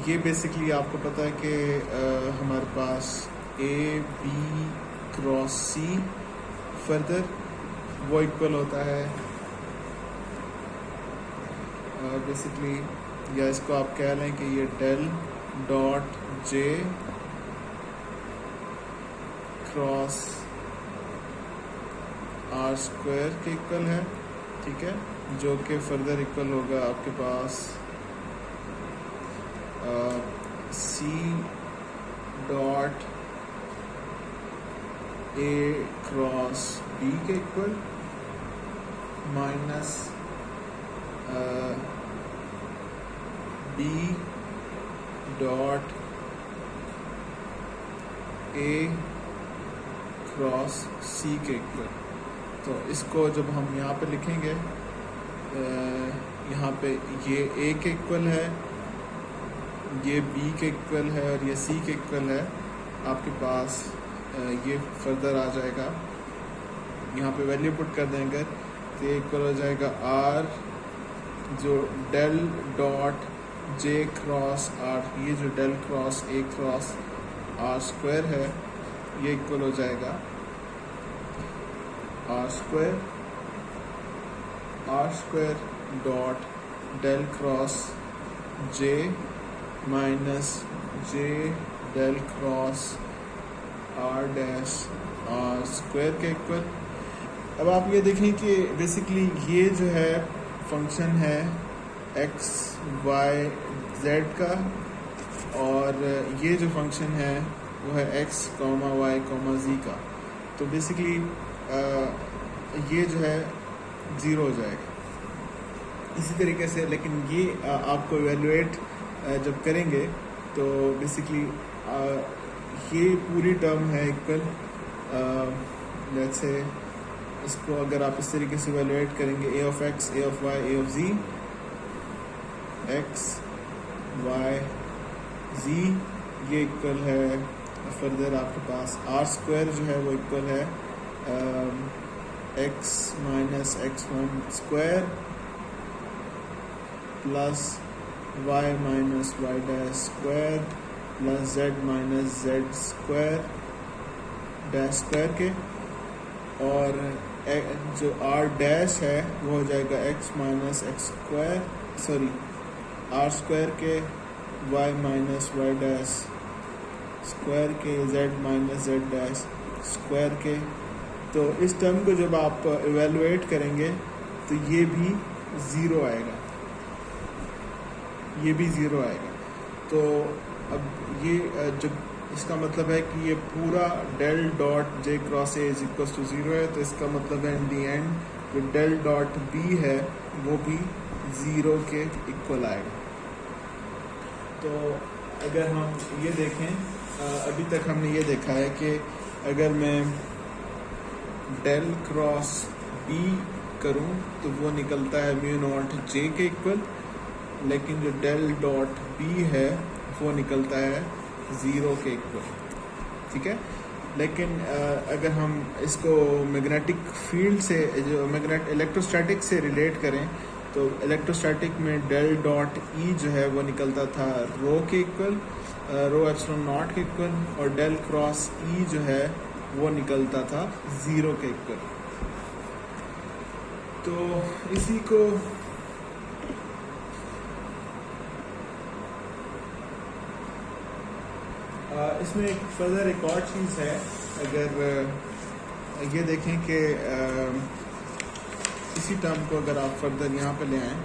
ये बेसिकली आपको पता है कि हमारे पास A B cross C further वो इक्वल होता है बेसिकली, या इसको आप कह लें कि ये del dot J cross are square के इक्वल है, ठीक है, जो कि फर्दर इक्वल होगा आपके पास C dot A cross B के equal minus B dot A cross C के इक्वल। तो इसको जब हम यहाँ पे लिखेंगे, यहाँ पे ये ए के इक्वल है, ये बी के इक्वल है और ये सी के इक्वल है, आपके पास ये फर्दर आ जाएगा। यहाँ पे वैल्यू पुट कर देंगे तो ये इक्वल हो जाएगा आर जो डेल डॉट जे क्रॉस आर, ये जो del cross a cross are square है ये इक्वल हो जाएगा r square dot del cross j minus j del cross r dash r square के इक्वल। अब आप ये देखें कि बेसिकली ये जो है फंक्शन है एक्स वाई जेड का, और ये जो फंक्शन है वो है एक्स कॉमा वाई कॉमा जी का। तो बेसिकली ये जो है ज़ीरो हो जाएगा इसी तरीके से। लेकिन ये आपको इवेलुएट जब करेंगे तो बेसिकली ये पूरी टर्म है इक्वल, जैसे इसको अगर आप इस तरीके से इवेलुएट करेंगे A of X A of Y A of Z, X Y Z ये इक्वल है फर्दर आपके पास आर स्क्वायर जो है वो इक्वल है x minus x one square plus y minus y dash square plus z minus z square dash square के, और जो r डैश है वो हो जाएगा x minus x square sorry r square के y minus y dash square के z minus z dash square के। तो इस टर्म को जब आप इवेलुएट करेंगे तो ये भी ज़ीरो आएगा, ये भी ज़ीरो आएगा। तो अब ये जब इसका मतलब है कि ये पूरा del dot J cross a is equal to zero है, तो इसका मतलब है इन दी एंड जो डेल डॉट बी है वो भी ज़ीरो के इक्वल आएगा। तो अगर हम ये देखें, अभी तक हमने ये देखा है कि अगर मैं डेल क्रॉस बी करूं तो वो निकलता है म्यू नॉट जे के इक्वल, लेकिन जो डेल डॉट बी है वो निकलता है ज़ीरो के इक्वल, ठीक है। लेकिन अगर हम इसको मैग्नेटिक फील्ड से जो इलेक्ट्रोस्टैटिक से रिलेट करें तो इलेक्ट्रोस्टैटिक में डेल डॉट ई जो है वो निकलता था रो के इक्वल, रो एप्सिलॉन नॉट के इक्वल, और डेल क्रॉस ई जो है वो निकलता था ज़ीरो के इक्वल। तो इसी को इसमें एक फर्दर एक और चीज़ है, अगर ये देखें कि इसी टर्म को अगर आप फर्दर यहाँ पे ले आएँ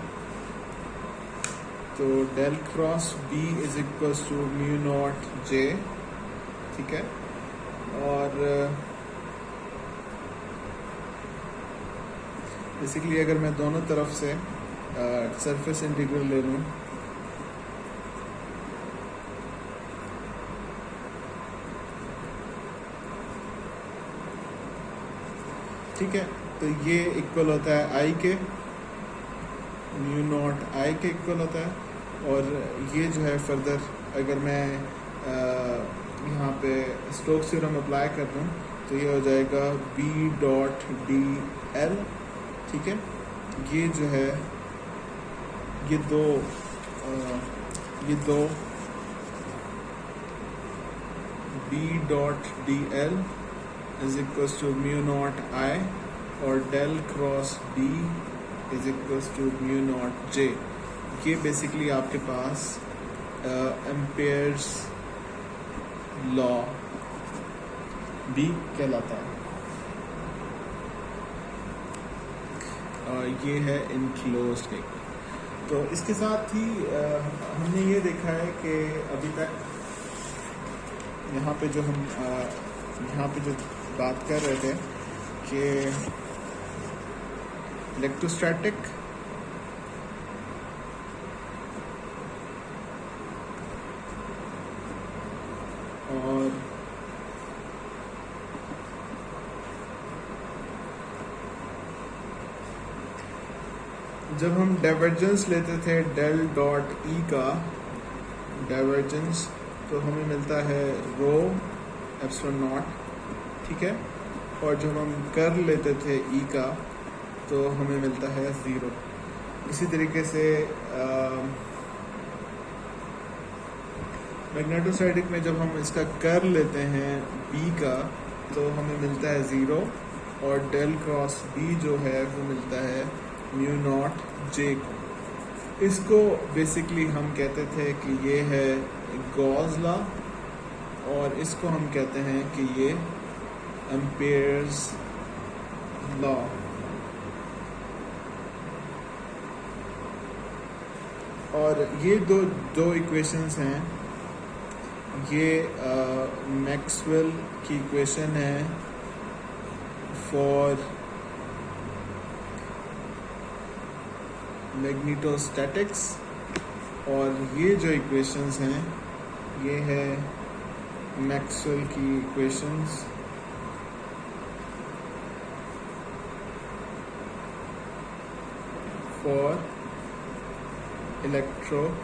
तो del cross B is equals to mu naught J, ठीक है, और बेसिकली अगर मैं दोनों तरफ से सरफेस इंटीग्रल ले लूँ ठीक है, तो ये इक्वल होता है आई के, म्यू नॉट आई के इक्वल होता है। और ये जो है फर्दर अगर मैं यहाँ पे स्टोक्स थ्योरम अप्लाई कर दूँ तो ये हो जाएगा बी डॉट डी एल। ठीक है, ये जो है ये दो B dot D L is equals to mu naught I और del cross B is equals to mu naught J. ये बेसिकली आपके पास एम्पेयर्स लॉ भी कहलाता है। ये है इनक्लोज्ड एक। तो इसके साथ ही हमने ये देखा है कि अभी तक यहाँ पे जो हम यहाँ पे जो बात कर रहे थे कि इलेक्ट्रोस्टैटिक और जब हम डाइवर्जेंस लेते थे डेल डॉट ई का डाइवर्जेंस तो हमें मिलता है रो एप्सिलॉन नॉट। ठीक है, और जब हम कर्ल लेते थे ई का तो हमें मिलता है ज़ीरो। इसी तरीके से मैग्नेटोस्टैटिक में जब हम इसका कर्ल लेते हैं बी का तो हमें मिलता है ज़ीरो और डेल क्रॉस बी जो है वो मिलता है म्यू नॉट जे को। इसको बेसिकली हम कहते थे कि ये है गॉस लॉ और इसको हम कहते हैं कि ये एम्पेयर्स लॉ। और ये दो इक्वेशंस हैं। ये मैक्सवेल की इक्वेशन है फॉर मैग्नेटोस्टैटिक्स और ये जो इक्वेशंस हैं ये है मैक्सवेल की इक्वेशंस फॉर इलेक्ट्रोस्टैटिक्स।